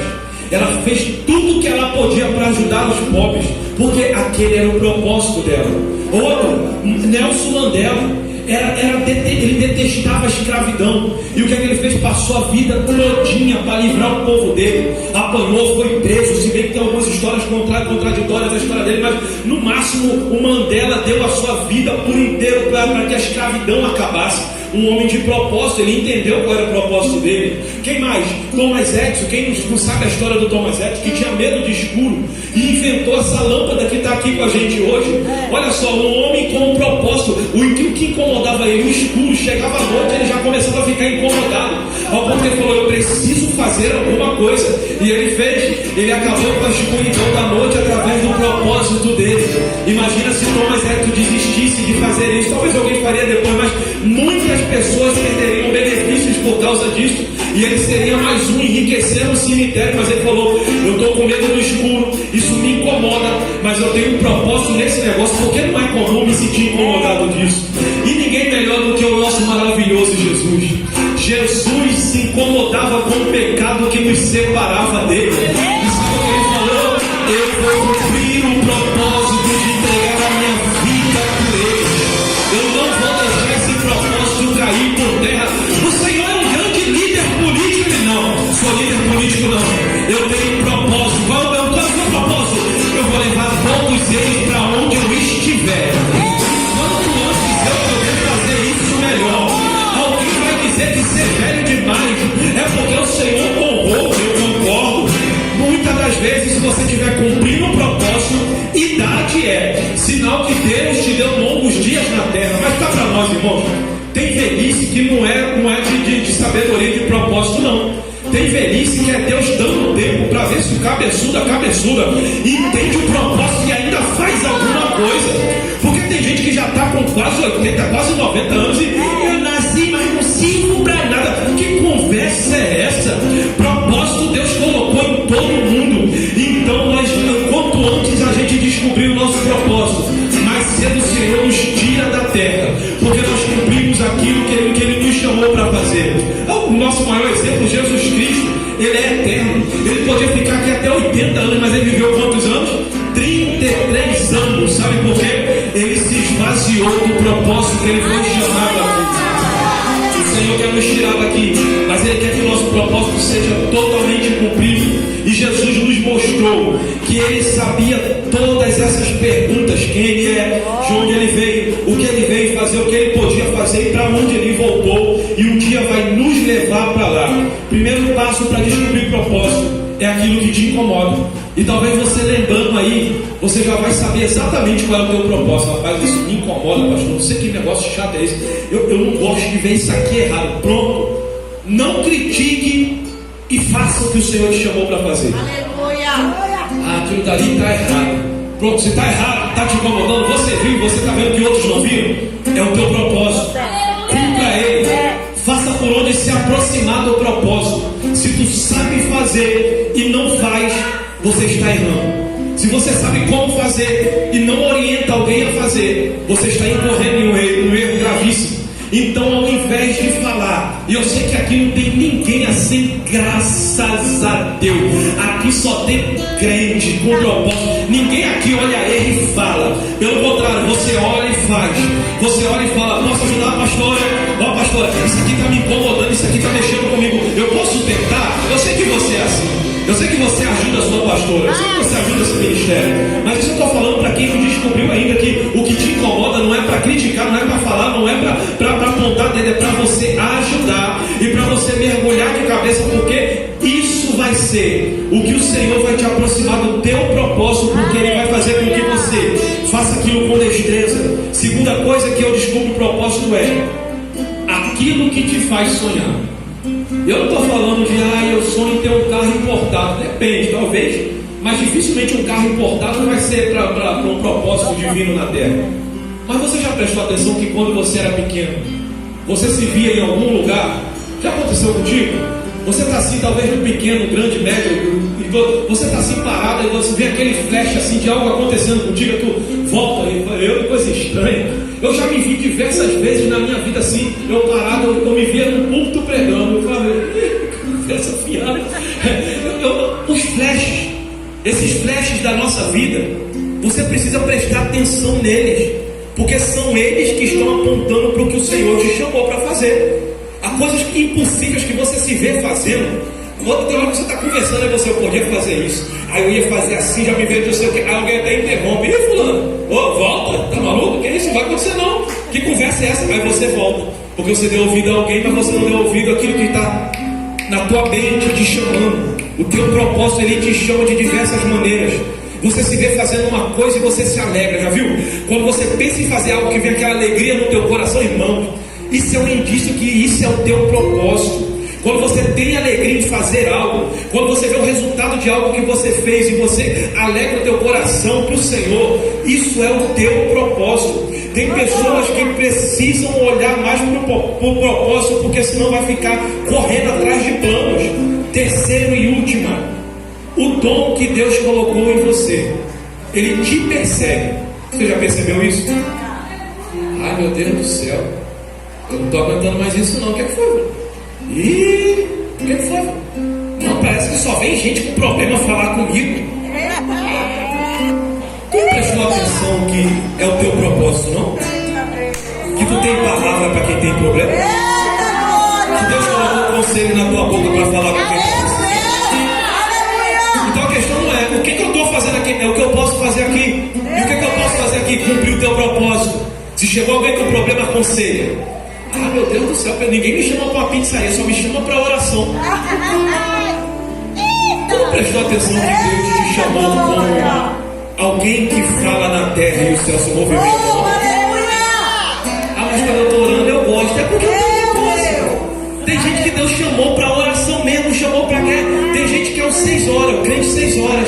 Ela fez tudo o que ela podia para ajudar os pobres, porque aquele era o propósito dela. Outro, Nelson Mandela, ele detestava a escravidão. E o que ele fez? Passou a vida todinha para livrar o povo dele. Apanhou, foi preso. Se bem que tem algumas histórias contraditórias da história dele, mas no máximo o Mandela deu a sua vida por inteiro para que a escravidão acabasse. Um homem de propósito, ele entendeu qual era o propósito dele. Quem mais? Thomas Edison. Quem não sabe a história do Thomas Edison, que tinha medo de escuro e inventou essa lâmpada que está aqui com a gente hoje. Olha só, um homem com um propósito. O que incomodava ele? O escuro. Chegava à noite, ele já começava a ficar incomodado, ao ponto que ele falou, eu preciso fazer alguma coisa. E ele fez. Ele acabou com a escuridão da noite através do propósito dele. Imagina se Thomas Edison desistisse de fazer isso. Talvez alguém faria depois, mas muitas pessoas perderiam benefícios por causa disso, e ele seria mais um enriquecendo o cemitério. Mas ele falou, eu estou com medo do escuro, isso me incomoda, mas eu tenho um propósito nesse negócio, porque não é comum me sentir incomodado disso. E ninguém melhor do que o nosso maravilhoso Jesus. Jesus se incomodava com o pecado que nos separava dele. E sabe o que ele falou? Eu vou cumprir o propósito de entregar a minha vida por ele. Eu não vou deixar esse propósito cair por terra. O Senhor é um grande líder político. Não, sou líder político não. Eu tenho um propósito. Qual é o meu propósito? Eu vou levar todos eles para onde eu estiver. Quanto antes eu poder fazer isso, melhor. Alguém vai dizer que ser velho demais é porque o Senhor honrou. Eu concordo. Muitas das vezes, se você estiver cumprindo um propósito, idade é sinal que Deus te deu longos dias na terra. Mas está para nós, irmãos, tem velhice que não é de sabedoria de propósito, não. Tem velhice que é Deus dando tempo para ver se o cabeçuda entende o propósito e ainda faz alguma coisa. Porque tem gente que já está com quase 80, quase 90 anos e eu nasci, mas não sirvo para nada. Que conversa é essa? Propósito Deus colocou em todo mundo. Então nós, quanto antes a gente descobrir o nosso propósito, mais cedo o Senhor nos tira da terra, porque nós cumprimos aquilo que Ele nos chamou para fazer. O nosso maior exemplo, Jesus Cristo, Ele é eterno. Ele podia ficar aqui até 80 anos, mas Ele viveu quantos anos? 33 anos. Sabe por quê? Ele se esvaziou do propósito que Ele foi chamado aqui. O Senhor quer nos tirar daqui, mas Ele quer que o nosso propósito seja totalmente cumprido. E Jesus nos mostrou que Ele sabia todas essas perguntas: quem Ele é, de onde Ele veio, o que Ele veio fazer, o que Ele podia fazer e para onde Ele voltou. E um dia vai nos levar para lá. Primeiro passo para descobrir o propósito é aquilo que te incomoda. E talvez você lembrando aí, você já vai saber exatamente qual é o teu propósito. Rapaz, isso me incomoda, pastor. Não sei que negócio chato é esse. Eu não gosto de ver isso aqui errado. Pronto. Não critique e faça o que o Senhor te chamou para fazer. Aleluia. Ah, aquilo dali está errado. Pronto, se está errado, está te incomodando, você viu, você está vendo que outros não viram, é o teu propósito. Cumpra ele. Faça por onde se aproximar do propósito. Se tu sabe fazer e não faz, você está errando. Se você sabe como fazer e não orienta alguém a fazer, você está incorrendo em um erro gravíssimo. Então, ao invés de falar, e eu sei que aqui não tem ninguém assim, graças a Deus, aqui só tem crente com propósito. Ninguém aqui olha erro e fala. pastora. Eu sei que você ajuda esse ministério. Mas isso eu estou falando para quem não descobriu ainda que o que te incomoda não é para criticar, não é para falar, não é para apontar dedo, é para você ajudar e para você mergulhar de cabeça, porque isso vai ser o que o Senhor vai te aproximar do teu propósito, porque Ele vai fazer com que você faça aquilo com destreza. Segunda coisa que eu descubro o propósito é aquilo que te faz sonhar. Eu não estou falando de, eu sonho em ter um carro importado. Depende, talvez, mas dificilmente um carro importado vai ser para um propósito divino na terra. Mas você já prestou atenção que quando você era pequeno, você se via em algum lugar? Já aconteceu contigo? Você está assim, talvez no pequeno, grande, médio, você está assim parado e você vê aquele flash assim de algo acontecendo contigo, tu volta e fala, que coisa estranha. Eu já me vi diversas vezes na minha vida assim, eu parado, eu me via no púlpito pregando, eu falei, essa fiada. Os flashes, esses flashes da nossa vida, você precisa prestar atenção neles, porque são eles que estão apontando para o que o Senhor te chamou para fazer. Há coisas impossíveis que você se vê fazendo. Quando tem hora que você está conversando, aí você, eu podia fazer isso, aí eu ia fazer assim, já me vejo, não sei o que, aí alguém até interrompe, e fulano, volta, tá maluco? Que isso? Não vai acontecer não. Que conversa é essa? Aí você volta, porque você deu ouvido a alguém, mas você não deu ouvido àquilo que está na tua mente te chamando. O teu propósito, ele te chama de diversas maneiras. Você se vê fazendo uma coisa e você se alegra, já viu? Quando você pensa em fazer algo que vem aquela alegria no teu coração, irmão, isso é um indício que isso é o teu propósito. Quando você tem alegria em fazer algo, quando você vê o resultado de algo que você fez e você alegra o teu coração para o Senhor, isso é o teu propósito. Tem pessoas que precisam olhar mais para o propósito, porque senão vai ficar correndo atrás de planos. Terceiro e última, o dom que Deus colocou em você, ele te persegue. Você já percebeu isso? Ai, meu Deus do céu, eu não estou aguentando mais isso não. O que é que foi? Ih, o que foi? Não, parece que só vem gente com problema falar comigo. Tu prestou atenção que é o teu propósito, não? Que tu tem palavra para quem tem problema? Que Deus colocou um conselho na tua boca para falar com quem tem problema. Então a questão não é o que eu estou fazendo aqui, é o que eu posso fazer aqui. E o que eu posso fazer aqui? Cumprir o teu propósito. Se chegou alguém com problema, aconselha. Ah, meu Deus do céu, ninguém me chama para uma pizzaria, só me chama para oração. Tu não prestou atenção que Deus te chamou como alguém que fala na terra e o céu se movimentam? Ah, mas quando eu estou orando eu gosto. É porque eu gosto. Tem gente que Deus chamou para oração mesmo, chamou para quê? Tem gente que é os 6 horas, o crente 6 horas.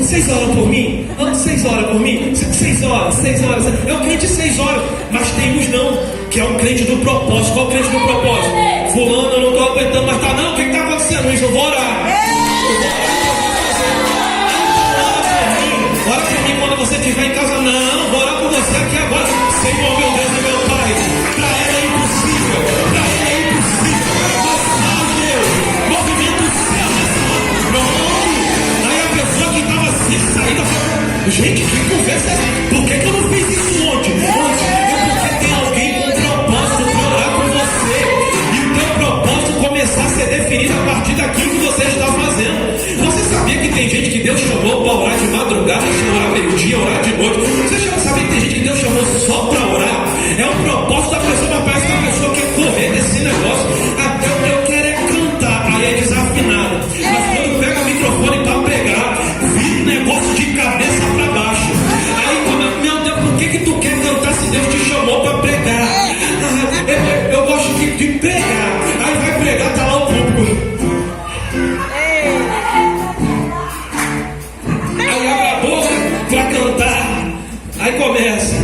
6 horas por mim? 6 horas por mim? 6 horas, 6 horas. É o crente 6 horas. Mas tem uns não, que é um crente do propósito. Qual o crente do propósito? Fulano, eu não estou aguentando mais, tá não? O que está acontecendo? Isso, eu vou orar. Ora por mim quando você estiver em casa. Não, vou orar por você aqui agora. Senhor, meu Deus e meu Pai, para ela é impossível. Para ela é impossível. Mas Deus, movimento o céu nessa hora. Pronto. Aí a pessoa que estava assim, saída, gente, que conversa é essa? Por que eu não fiz isso ontem? Começar a ser definido a partir daquilo que você está fazendo. Você sabia que tem gente que Deus chamou para orar de madrugada, orar meio-dia, orar de noite? Você já sabia que tem gente que Deus chamou só para orar? É o propósito da pessoa, mas parece que a pessoa quer correr desse negócio. Até o que eu quero é cantar, aí é desafinado. Mas quando pega o microfone para pregar, vira um negócio de cabeça para baixo. Aí, meu Deus, por que tu quer cantar se Deus te chamou para pregar? Eu gosto de pregar. Aí vai pregar, tá lá o público. Aí abre a boca pra cantar. Aí começa.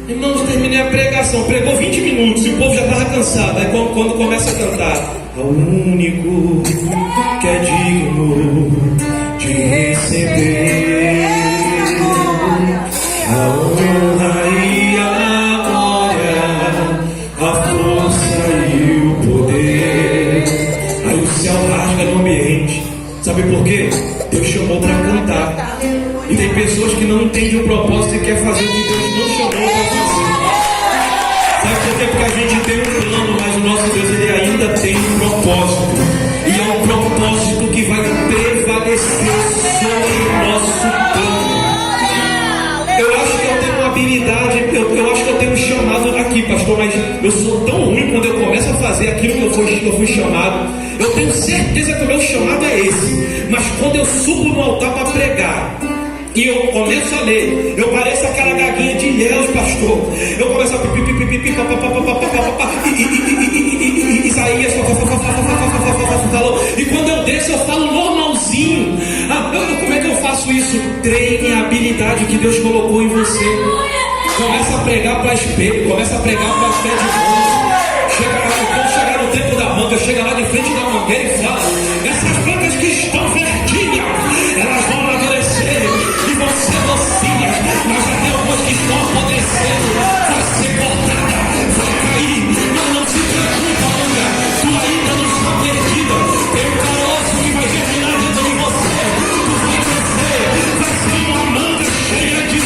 Irmãos, terminei a pregação. Pregou 20 minutos e o povo já estava cansado. Aí quando começa a cantar, o único que é digno de receber a honra e a glória, a força e o poder. Aí o céu rasga no ambiente. Sabe por quê? Deus chamou para cantar. E tem pessoas que não entendem o propósito e quer fazer o que Deus não chamou para fazer. Sabe por quê? Porque a gente tem um plano, mas o nosso Deus, ele ainda tem um propósito. E é um propósito que vai prevalecer um chamado aqui, pastor, mas eu sou tão ruim quando eu começo a fazer aquilo que eu fui chamado. Eu tenho certeza que o meu chamado é esse, mas quando eu subo no altar para pregar e eu começo a ler, eu pareço aquela gaguinha de Ilhéus, pastor. Eu começo a Isaías falou, e quando eu desço eu falo normalzinho. Como é que eu faço isso? Treine a habilidade que Deus colocou em você. Começa a pregar para espelho, começa a pregar para pé de mão. Quando chegar no tempo da manga, chega lá de frente da mangueira e fala: essas plantas que estão verdinhas, elas vão amadurecer e vão ser docinhas, mas já tem algumas que estão apodrecendo, vai ser cortada, vai cair. Não se preocupa, manga, tu ainda não está perdida. Tem um caroço que vai germinar dentro de você, tu vai crescer, vai ser uma manga cheia de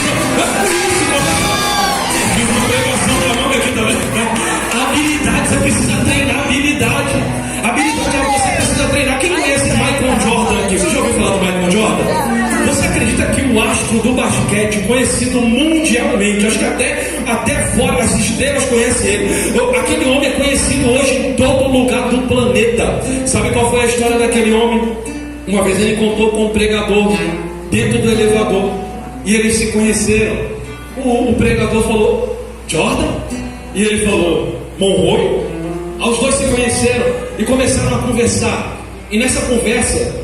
habilidade. Você precisa treinar habilidade. Habilidade é você precisa treinar. Quem conhece Michael Jordan aqui? Você já ouviu falar do Michael Jordan? Você acredita que o astro do basquete, conhecido mundialmente, acho que até fora as estrelas conhecem ele, aquele homem é conhecido hoje em todo lugar do planeta. Sabe qual foi a história daquele homem? Uma vez ele contou com um pregador dentro do elevador e eles se conheceram. O pregador falou: Jordan? E ele falou: Monroe? Os dois se conheceram e começaram a conversar. E nessa conversa,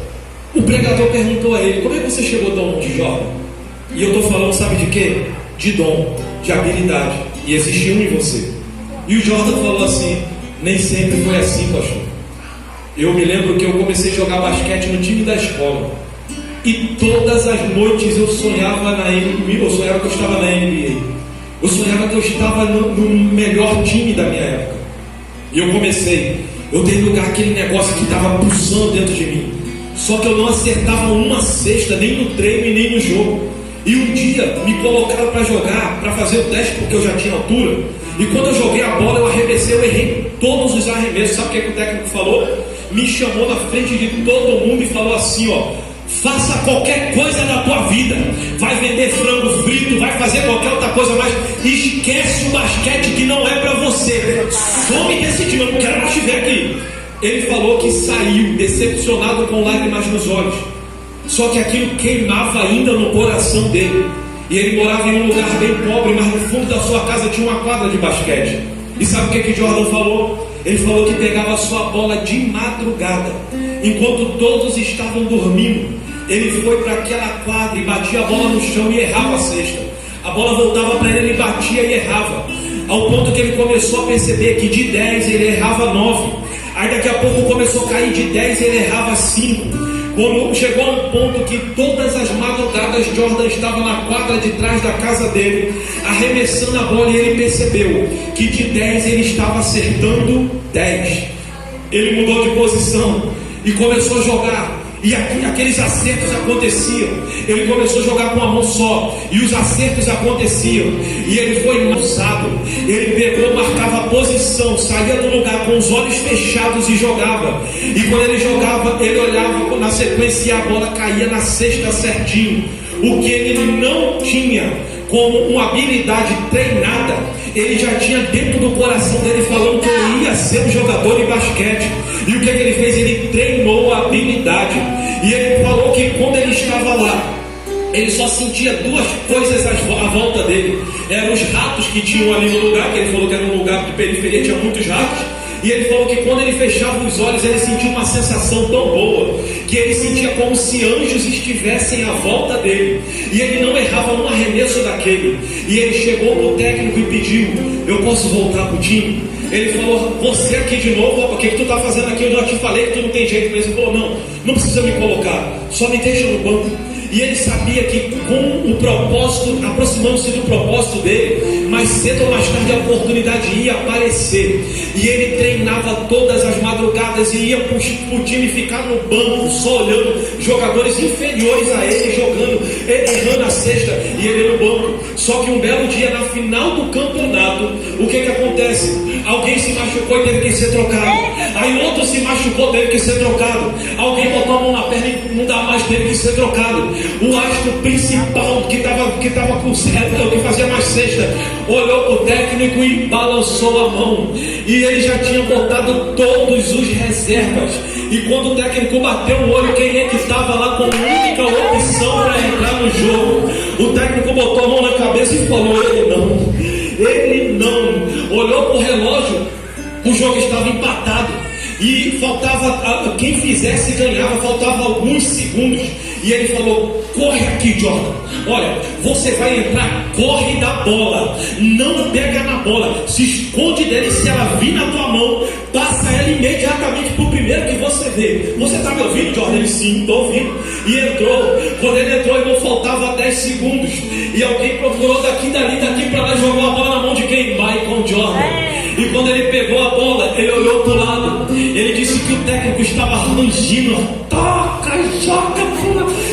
o pregador perguntou a ele: como é que você chegou tão longe, Jordan? E eu estou falando, sabe de quê? De dom, de habilidade. E existe um em você. E o Jordan falou assim: nem sempre foi assim, pastor. Eu me lembro que eu comecei a jogar basquete no time da escola. E todas as noites eu sonhava na NBA, eu sonhava que eu estava na NBA. Eu sonhava que eu estava no melhor time da minha época. E eu dei lugar àquele negócio que estava pulsando dentro de mim. Só que eu não acertava uma cesta, nem no treino e nem no jogo. E um dia me colocaram para jogar, para fazer o teste, porque eu já tinha altura. E quando eu joguei a bola, eu arremessei, eu errei todos os arremessos. Sabe o que o técnico falou? Me chamou na frente de todo mundo e falou assim: ó, faça qualquer coisa na tua vida, vai vender frango frito, vai fazer qualquer outra coisa, mas esquece o basquete que não é para você. Some desse time, eu não quero mais te ver aqui. Ele falou que saiu decepcionado, com lágrimas nos olhos. Só que aquilo queimava ainda no coração dele. E ele morava em um lugar bem pobre, mas no fundo da sua casa tinha uma quadra de basquete. E sabe o que Jordan falou? Ele falou que pegava a sua bola de madrugada, enquanto todos estavam dormindo. Ele foi para aquela quadra e batia a bola no chão e errava a cesta. A bola voltava para ele, ele batia e errava, ao ponto que ele começou a perceber que de 10 ele errava 9. Aí daqui a pouco começou a cair de 10 e ele errava 5. Quando chegou a um ponto que todas as madrugadas Jordan estava na quadra de trás da casa dele, arremessando a bola, e ele percebeu que de 10 ele estava acertando 10. Ele mudou de posição e começou a jogar. E aqueles acertos aconteciam. Ele começou a jogar com a mão só, e os acertos aconteciam. E ele foi lançado. Ele pegou, marcava a posição, saía do lugar com os olhos fechados e jogava. E quando ele jogava, ele olhava na sequência e a bola caía na cesta certinho. O que ele não tinha como uma habilidade treinada, ele já tinha dentro do coração dele, falando que ele ia ser um jogador de basquete. E o que ele fez? Ele treinou a habilidade. E ele falou que quando ele estava lá, ele só sentia duas coisas à volta dele. Eram os ratos que tinham ali no lugar, que ele falou que era um lugar de periferia, tinha muitos ratos. E ele falou que quando ele fechava os olhos, ele sentia uma sensação tão boa, que ele sentia como se anjos estivessem à volta dele. E ele não errava um arremesso daquele. E ele chegou pro técnico e pediu: eu posso voltar pro time? Ele falou: você aqui de novo? O que tu tá fazendo aqui? Eu já te falei que tu não tem jeito mesmo. Ele falou: não precisa me colocar, só me deixa no banco. E ele sabia que com o propósito, aproximando-se do propósito dele, mais cedo ou mais tarde a oportunidade ia aparecer. E ele treinava todas as madrugadas e ia para o time ficar no banco, só olhando jogadores inferiores a ele jogando, errando a cesta, e ele no banco. Só que um belo dia, na final do campeonato, o que acontece? Alguém se machucou e teve que ser trocado. Aí outro se machucou, teve que ser trocado. Alguém botou a mão na perna e não dá mais, teve que ser trocado. O astro principal que estava que fazia mais cesta, olhou para o técnico e balançou a mão. E ele já tinha botado todos os reservas. E quando o técnico bateu o olho, quem é que estava lá com a única opção para entrar no jogo? O técnico botou a mão na cabeça e falou: ele não. Olhou para o relógio, o jogo estava empatado. E faltava, quem fizesse ganhava, faltava alguns segundos. E ele falou: corre aqui, Jordan. Olha, você vai entrar, corre da bola. Não pega na bola, se esconde dele. Se ela vir na tua mão, passa ela imediatamente pro primeiro que você vê. Você tá me ouvindo, Jordan? Ele: sim, tô ouvindo. E entrou. Quando ele entrou, não faltava 10 segundos. E alguém procurou daqui pra lá e jogou a bola na mão de quem? Michael Jordan. E quando ele pegou a bola, ele olhou pro lado. Ele disse que o técnico estava rangindo: toca, joga,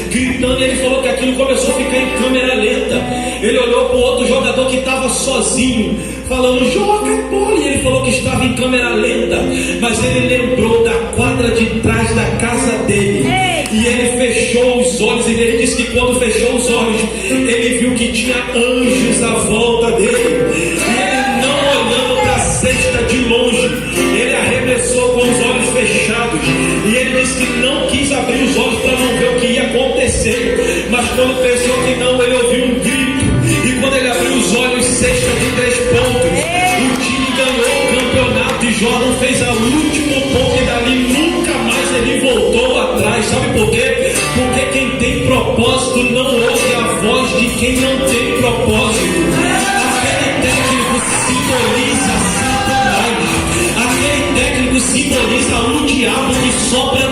gritando. Ele falou que aquilo começou a ficar em câmera lenta. Ele olhou para o outro jogador que estava sozinho, falando: joga a bola. E ele falou que estava em câmera lenta. Mas ele lembrou da quadra de trás da casa dele. E ele fechou os olhos. E ele disse que quando fechou os olhos, ele viu que tinha anjos à volta dele. E ele, não olhando para a cesta de longe, ele arremessou com os olhos fechados. E ele disse que não quis abrir os olhos para não ver o que ia acontecer. Mas quando pensou que não, ele ouviu um grito. E quando ele abriu os olhos, cesta de 3 pontos. O time ganhou o campeonato e Jordan fez a último ponto. E dali nunca mais ele voltou atrás. Sabe por quê? Porque quem tem propósito não ouve a voz de quem não tem propósito. Aquele técnico simboliza Satanás. Aquele técnico simboliza o diabo que sopra